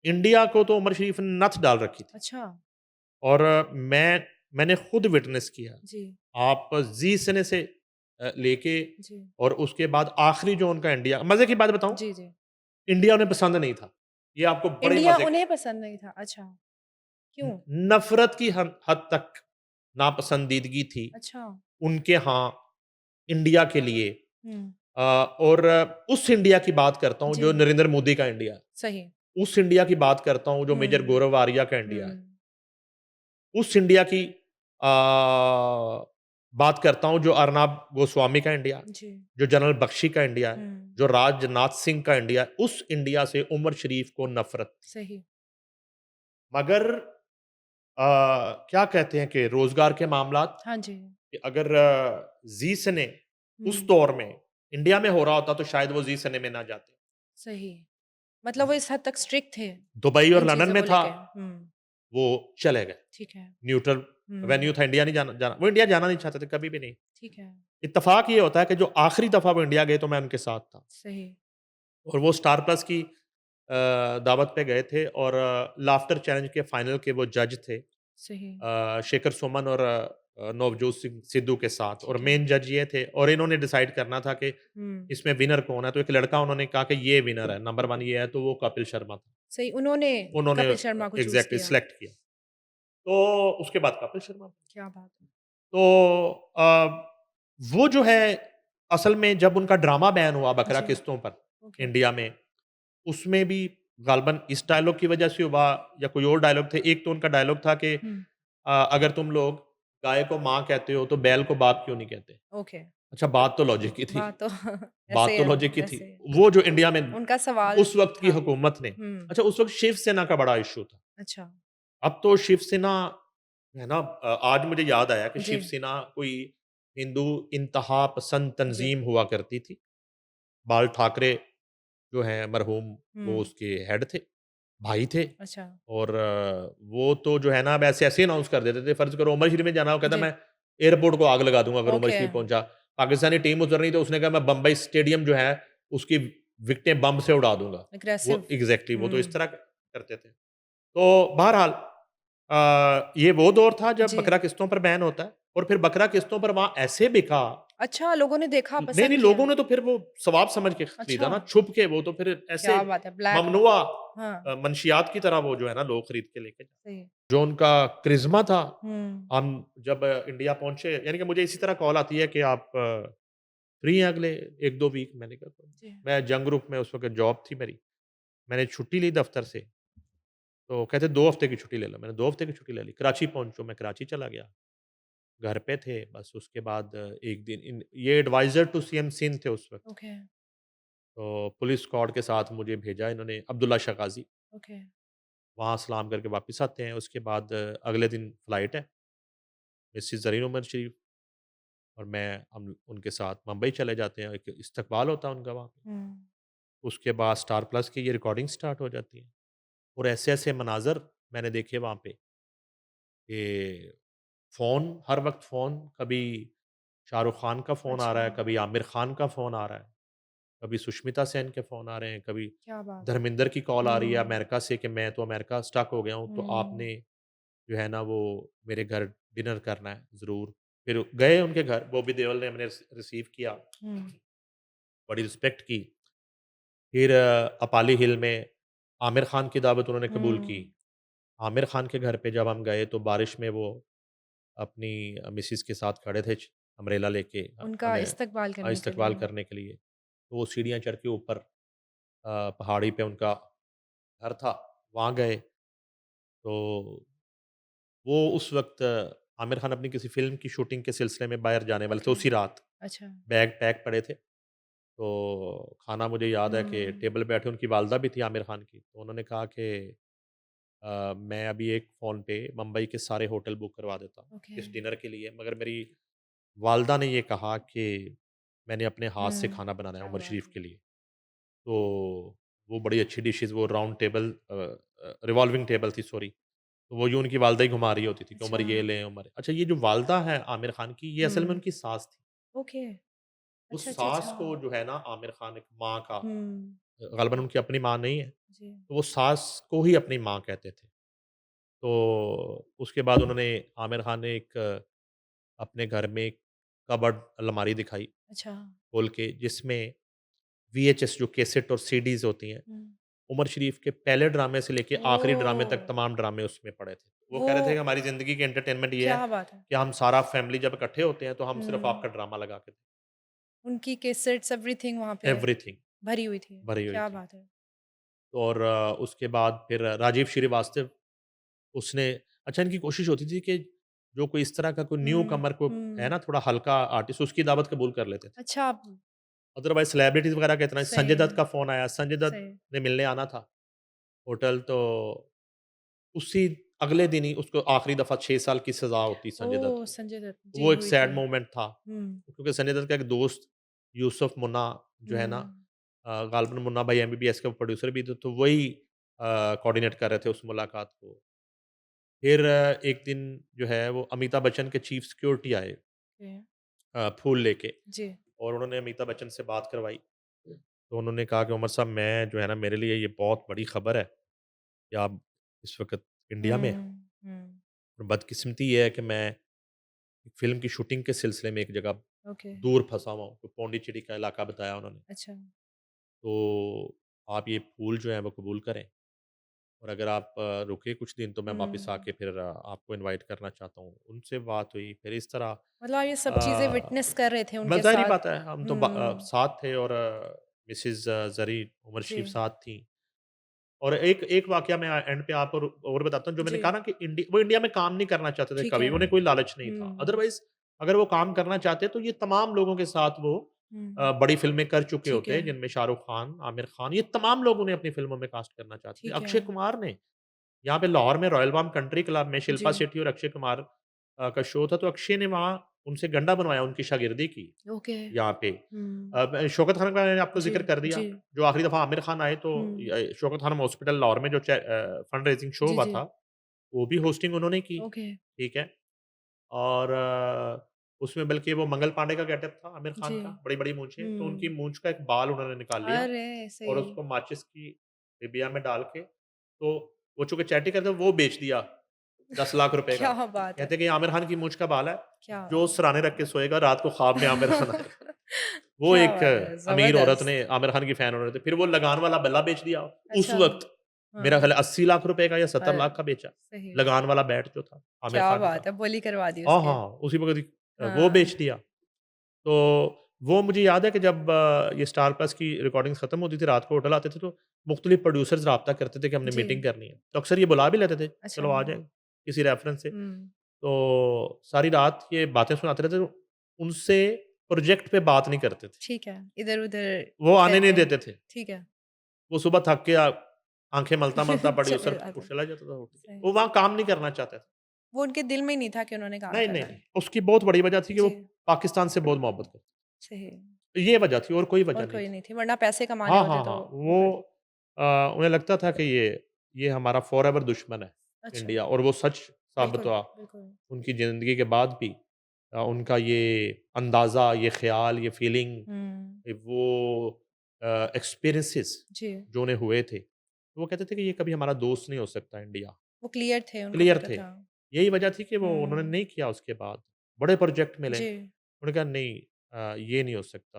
India को तो उमर शरीफ ने नथ डाल रखी थी। अच्छा। और मैंने खुद विटनेस किया। जी, आप ज़ी सिने से लेके जी। और उसके बाद आखिरी जो उनका इंडिया, मज़े की बात बताऊँ, जी, जी। इंडिया उन्हें पसंद नहीं था। ये आपको बड़े इंडिया मज़े, उन्हें पसंद नहीं था, अच्छा, क्यों? नफ़रत की हद तक नापसंदीदगी थी अच्छा। उनके यहाँ इंडिया के लिए। हुँ, और उस इंडिया की बात करता हूँ जी, जो नरेंद्र मोदी का इंडिया है। सही। उस इंडिया की बात करता हूँ जो मेजर हुँ, गौरव आर्या का इंडिया है। हुँ, उस इंडिया की बात करता हूँ जो अर्नब गोस्वामी का इंडिया, जी, जो जनरल बख्शी का इंडिया है, हुँ, जो राजनाथ सिंह का इंडिया है। उस इंडिया से उमर शरीफ को नफ़रत थी। सही। मगर क्या कहते हैं कि रोज़गार के मामलात, हाँ जी। कि अगर ज़ी सिने उस हुँ, दौर में इंडिया में हो रहा होता तो शायद वो ज़ी सिने में ना जाते। सही। मतलब वो इस हद तक स्ट्रिक्ट थे, दुबई और इन लंदन चीज़ों में को था, लेके। हुँ, वो चले गए। ठीक है। न्यूट्रल हुँ, वेन्यू था, इंडिया नहीं जाना जाना वो इंडिया जाना नहीं चाहते थे, कभी भी नहीं। ठीक है, इत्तेफ़ाक ये होता है कि जो आखिरी दफ़ा वो इंडिया गए तो मैं उनके साथ था। सही। और वो स्टार प्लस की दावत पे गए थे और लाफ्टर चैलेंज के फाइनल के वो जज थे, सही, शेखर सुमन और नवजोत सिंह सिद्धू के साथ, और ठीक है। मेन जज ये थे और इन्होंने डिसाइड करना था कि हुँ, इसमें विनर कौन है। तो एक लड़का उन्होंने कहा कि ये विनर है, नंबर 1 ये है, तो वो कपिल शर्मा था। सही, उन्होंने उन्होंने कपिल शर्मा को चूज़ एग्ज़ैक्टली किया। सेलेक्ट किया। तो उसके बाद कपिल शर्मा। क्या बात है! तो वो जो है, असल में जब उनका ड्रामा बैन हुआ बकरा जी, किस्तों पर ओके। इंडिया में, उसमें भी गालबन इस डायलॉग की वजह से हुआ या कोई और डायलॉग थे। एक तो उनका डायलॉग था कि हुँ, अगर तुम लोग गाय को माँ कहते हो तो बैल को बाप क्यों नहीं कहते? ओके। अच्छा, बात तो लॉजिक की थी, बात तो बात ऐसे तो है, लॉजिक की थी। वैसे वो जो इंडिया में उनका सवाल उस वक़्त की था। हुकूमत ने, हुँ, अच्छा उस वक़्त शिवसेना का बड़ा इश्यू था। अच्छा। अब तो शिवसेना है ना, आज मुझे याद आया कि जी, शिवसेना कोई हिंदू इंतहा पसंद जी। तंज़ीम हुआ करती थी। बाल ठाकरे जो हैं मरहूम, वो हुँ, उसके हेड थे, भाई थे। अच्छा। और वो तो जो है ना, अब ऐसे-ऐसे अनाउंस कर देते थे, फ़र्ज़ करो उमर शरीफ में जाना, वो कहता जी, मैं एयरपोर्ट को आग लगा दूँगा अगर उमर ओके। शरीफ पहुँचा। पाकिस्तानी टीम उतर रही तो उसने कहा मैं बम्बई स्टेडियम जो है, उसकी विकेटें बम से उड़ा दूँगा। वो एग्रेसिव। एग्ज़ैक्टली वो तो इस हुँ, तरह करते थे। तो बहरहाल ये वो दौर था जब जी। बकरा किस्तों पर बैन होता है, और फिर बकरा किस्तों पर वहाँ ऐसे बिका। अच्छा, लोगों ने देखा, नहीं, नहीं, पसंद किया। लोगों ने तो फिर वो सवाब समझ के खरीदा अच्छा, ना, छुप के। वो तो फिर ऐसे क्या बात है! ब्लैक ममनुआ हाँ, मंशियात की तरह वो जो है ना लोग खरीद के लेके जाते। सही। जो उनका करिश्मा था, हुँ, हम जब इंडिया पहुँचे, यानी कि मुझे इसी तरह कॉल आती है कि आप फ्री हैं अगले 1-2 वीक? मैंने कहा कोई नहीं। जी, मैं जंग ग्रुप में उस वक़्त जॉब थी मेरी। मैंने छुट्टी ली दफ़्तर से, तो कहते 2 हफ़्ते की छुट्टी ले लो। मैंने 2 हफ़्ते की छुट्टी ले ली। कराची पहुँचो, मैं कराची चला गया। घर पे थे, बस उसके बाद एक दिन ये एडवाइज़र टू सीएम सिंध थे उस वक़्त। ओके, तो पुलिस स्क्वाड के साथ मुझे भेजा इन्होंने, अब्दुल्ला शागाज़ी। ओके। वहाँ सलाम करके वापस आते हैं। उसके बाद अगले दिन फ़्लाइट है, मिसेस ज़रीन उमर शरीफ और मैं, हम उनके साथ मुंबई चले जाते हैं। एक इस्तकबाल होता है उनका वहाँ पे। हुँ, उसके बाद स्टार प्लस की ये रिकॉर्डिंग स्टार्ट हो जाती है, और ऐसे-ऐसे मनाज़र मैंने देखे वहाँ पे कि फ़ोन, हर वक़्त फ़ोन, कभी शाहरुख़ खान का फ़ोन आ अच्छा, रहा है, कभी आमिर खान का फ़ोन आ रहा है, कभी सुष्मिता सेन के फ़ोन आ रहे हैं, कभी क्या बात है! धर्मेंद्र की कॉल आ रही है हुँ, अमेरिका से कि मैं तो अमेरिका स्टक हो गया हूँ, तो हुँ, आपने जो है ना वो मेरे घर डिनर करना है ज़रूर। फिर गए उनके घर, बॉबी देओल ने हमें रिसीव किया, हुँ, बड़ी रिस्पेक्ट की। फिर अपाली हिल में आमिर खान की दावत उन्होंने कबूल की। हुँ। आमिर खान के घर पे जब हम गए तो बारिश में वो अपनी मिसेज़ के साथ खड़े थे, अम्ब्रेला लेके उनका हमें इस्तकबाल करने के इस्तकबाल लिए। करने के लिए। तो वो सीढ़ियाँ चढ़ के ऊपर पहाड़ी पे उनका घर था, वहाँ गए। तो वो उस वक़्त आमिर खान अपनी किसी फ़िल्म की शूटिंग के सिलसिले में बाहर जाने वाले थे ओके, उसी रात। अच्छा। बैग पैक पड़े थे। तो खाना मुझे याद है कि हुँ, टेबल पे बैठे, उनकी वालदा भी थी आमिर खान की। तो उन्होंने कहा कि मैं अभी एक फ़ोन पे मुंबई के सारे होटल बुक करवा देता हूँ ओके। इस डिनर के लिए, मगर मेरी वालदा ने ये कहा कि मैंने अपने हाथ से हुँ, खाना बनाना है क्या उमर बात शरीफ है! के लिए। तो वो बड़ी अच्छी डिशेज़, वो राउंड टेबल रिवॉल्विंग टेबल थी, सॉरी। तो वो यूँ उनकी वालदा ही घुमा रही होती थी कि उमर अच्छा, ये लें, उमर अच्छा, ये जो वालदा है आमिर खान की, ये असल में हुँ, उनकी सास थी। ओके। उस अच्छा, अच्छा, सास अच्छा। को जो है ना आमिर खान एक माँ का हुँ, ग़ालिबन उनकी अपनी माँ नहीं है, जी। तो वो सास को ही अपनी माँ कहते थे। तो उसके बाद उन्होंने आमिर खान ने एक अपने घर में एक कबर्ड अलमारी दिखाई अच्छा। खोल के, जिसमें वीएचएस जो कैसेट और सीडीज़ होती हैं, हुँ। उमर शरीफ के पहले ड्रामे से लेके आखिरी ड्रामे तक ओह! तमाम ड्रामे उसमें पड़े थे। वो वो कह रहे थे कि हमारी ज़िंदगी की एंटरटेनमेंट ये है क्या बात है! कि हम सारा फैमिली जब इकट्ठे होते हैं, तो हम सिर्फ़ हुँ। आपका ड्रामा लगा के उनकी कैसेट्स एवरीथिंग वहाँ पे एवरीथिंग भरी हुई थी। भरी हुई क्या थी। बात है! और उसके बाद फिर राजीव श्रीवास्तव, उसने अच्छा इनकी कोशिश होती थी कि जो कोई इस तरह का कोई न्यू हुँ, कमर को है हुँ। ना, थोड़ा हल्का आर्टिस्ट, उसकी दावत कबूल कर लेते थे। अच्छा आप अदरवाइज़ सेलिब्रिटीज़ वगैरह का इतना संजय दत्त सही, का फ़ोन आया, संजय दत्त सही। ने मिलने आना था होटल, तो उसी अगले दिन ही उसको आखिरी दफ़ा 6 साल की सज़ा होती संजय दत्त ओह! को। संजय दत्त जी, वो एक हुई सैड थी। मोमेंट था, हुँ, क्योंकि संजय दत्त का एक दोस्त यूसुफ मुन्ना जो है ना, हुँ। ग़ालिबन मुन्ना भाई एमबीबीएस के प्रोड्यूसर भी थे, तो वही कोऑर्डिनेट कर रहे थे उस मुलाकात को। फिर एक दिन जो है वो अमिताभ बच्चन के चीफ सिक्योरिटी आए ओके, फूल लेके, जी। और उन्होंने अमिताभ बच्चन से बात करवाई। तो उन्होंने कहा कि उमर साहब, मैं जो है ना, मेरे लिए ये बहुत बड़ी खबर है कि आप इस वक़्त इंडिया में हैं, हुँ, हुँ। और बदकिस्मती ये है कि मैं एक फ़िल्म की शूटिंग के सिलसिले में एक जगह ओके, दूर फँसा हुआ हूँ। तो पौंडीचेरी का इलाका बताया उन्होंने। अच्छा। तो आप ये फूल जो है वो कबूल करें, और अगर आप रुके कुछ दिन, तो मैं वापस हुँ। आके फिर आपको इनवाइट करना चाहता हूँ। उनसे बात हुई, फिर इस तरह मतलब आप ये सब चीज़ें अ, विटनेस कर रहे थे उनके ज़ाहिर-सी साथ। बात है, हम तो हुँ, साथ थे, और मिसेज़ ज़रीन उमर शरीफ जी, साथ थीं। और एक एक वाक़या मैं एंड पे आपको और बताता हूँ, जो मैंने जी, कहा ना कि वो इंडिया में काम नहीं करना चाहते थे ठीक कभी, है। उन्हें कोई लालच नहीं था। हुँ, अदरवाइज़ अगर वो काम करना चाहते, तो ये तमाम लोगों के साथ वो हुँ, बड़ी फ़िल्में कर चुके ठीक है, होते, जिनमें शाहरुख खान, आमिर खान, ये तमाम लोग उन्हें अपनी फ़िल्मों में कास्ट करना चाहते थे। ठीक है। अक्षय कुमार ने यहाँ पे लाहौर में रॉयल बाम कंट्री क्लब में जी, शिल्पा शेट्टी और अक्षय कुमार का शो था, तो अक्षय ने वहाँ उनसे गंढा बनवाया, उनकी शागिर्दी की ओके। यहाँ पे। हुँ, शौकत खान का मैंने आपको जी, ज़िक्र कर दिया, जी, जो आखिरी दफ़ा आमिर खान आए, तो हुँ। शौकत खानम हॉस्पिटल लाहौर में जो फंड रेज़िंग शो जी, हुआ जी, था, वो भी होस्टिंग उन्होंने की, ओके, ठीक है? और उसमें बल्कि वो मंगल पांडे का गेटअप था आमिर खान जी, का, बड़ी-बड़ी मूंछें, तो उनकी हुँ। मूंछ का एक बाल उन्होंने निकाल लिया अरे! और सही। उसको माचिस की डिबिया में डाल के, तो वो चूँकि चैटी करते वो बेच दिया 10 लाख रुपए का। क्या बात है! कहते हैं कि ये आमिर खान की मूंछ का बाल है, क्या जो सिरहाने रख के सोएगा, रात को ख्वाब में आमिर खान आएगा। वो क्या एक बात है! अमीर औरत ज़बरदस्त। ने आमिर खान की फैन औरत, फिर वो लगान वाला बल्ला बेच दिया। उस अच्छा, वक़्त मेरा हाँ। ख़्याल है 80 लाख रुपए का या 70 लाख का बेचा। सही। लगान वाला बैट जो था आमिर क्या खान का। बात है! बोली करवा दी हाँ, उसके। हाँ, उसी वक़्त वो हाँ, बेच दिया। तो वो मुझे याद है कि जब ये स्टार प्लस की रिकॉर्डिंग्स खत्म होती थी, रात को होटल आते थे, तो मुख्तलिफ प्रोड्यूसर्स राब्ता करते थे कि हमने जी, मीटिंग करनी है। तो अक्सर ये बुला भी लेते थे, अच्छा। चलो आ जाएँ, किसी रेफ़रेंस से। हुँ, तो सारी रात ये बातें सुनाते रहते, तो उनसे प्रोजेक्ट पे बात नहीं करते थे। ठीक है। इधर-उधर वो आने नहीं कहते देते थे। ठीक है। वो सुबह थक के आँखें मलता-मलता प्रोड्यूसर चले जाते चला जाता था उठ के। सही। वो वहाँ काम नहीं करना चाहता था। वो उनके दिल में ही नहीं था कि उन्होंने काम नहीं, नहीं, करना नहीं। है। उसकी बहुत बड़ी वजह थी कि वो जी, पाकिस्तान से बहुत मोहब्बत करता सही। था। ये वजह थी, और कोई और वजह नहीं कोई थी। नहीं थी, वरना पैसे कमाने हाँ, होते हाँ, तो हाँ। वो वो कर उन्हें लगता था कि ये हमारा फ़ॉरएवर दुश्मन है, अच्छा, इंडिया, और वो सच साबित बिल्कुल, हुआ। बिल्कुल। उनकी ज़िंदगी के बाद भी उनका ये अंदाज़ा, ये ख़्याल, ये फ़ीलिंग, हुँ, वो एक्सपीरियंसेस जी, जो उन्हें हुए थे, तो वो कहते थे कि ये कभी हमारा दोस्त नहीं हो सकता इंडिया। वो क्लियर थे, उनको क्लियर पता थे। था। यही वजह थी कि वो उन्होंने हुँ, नहीं किया उसके बाद। बड़े प्रोजेक्ट मिले, जी। उन्होंने कहा नहीं, ये नहीं हो सकता।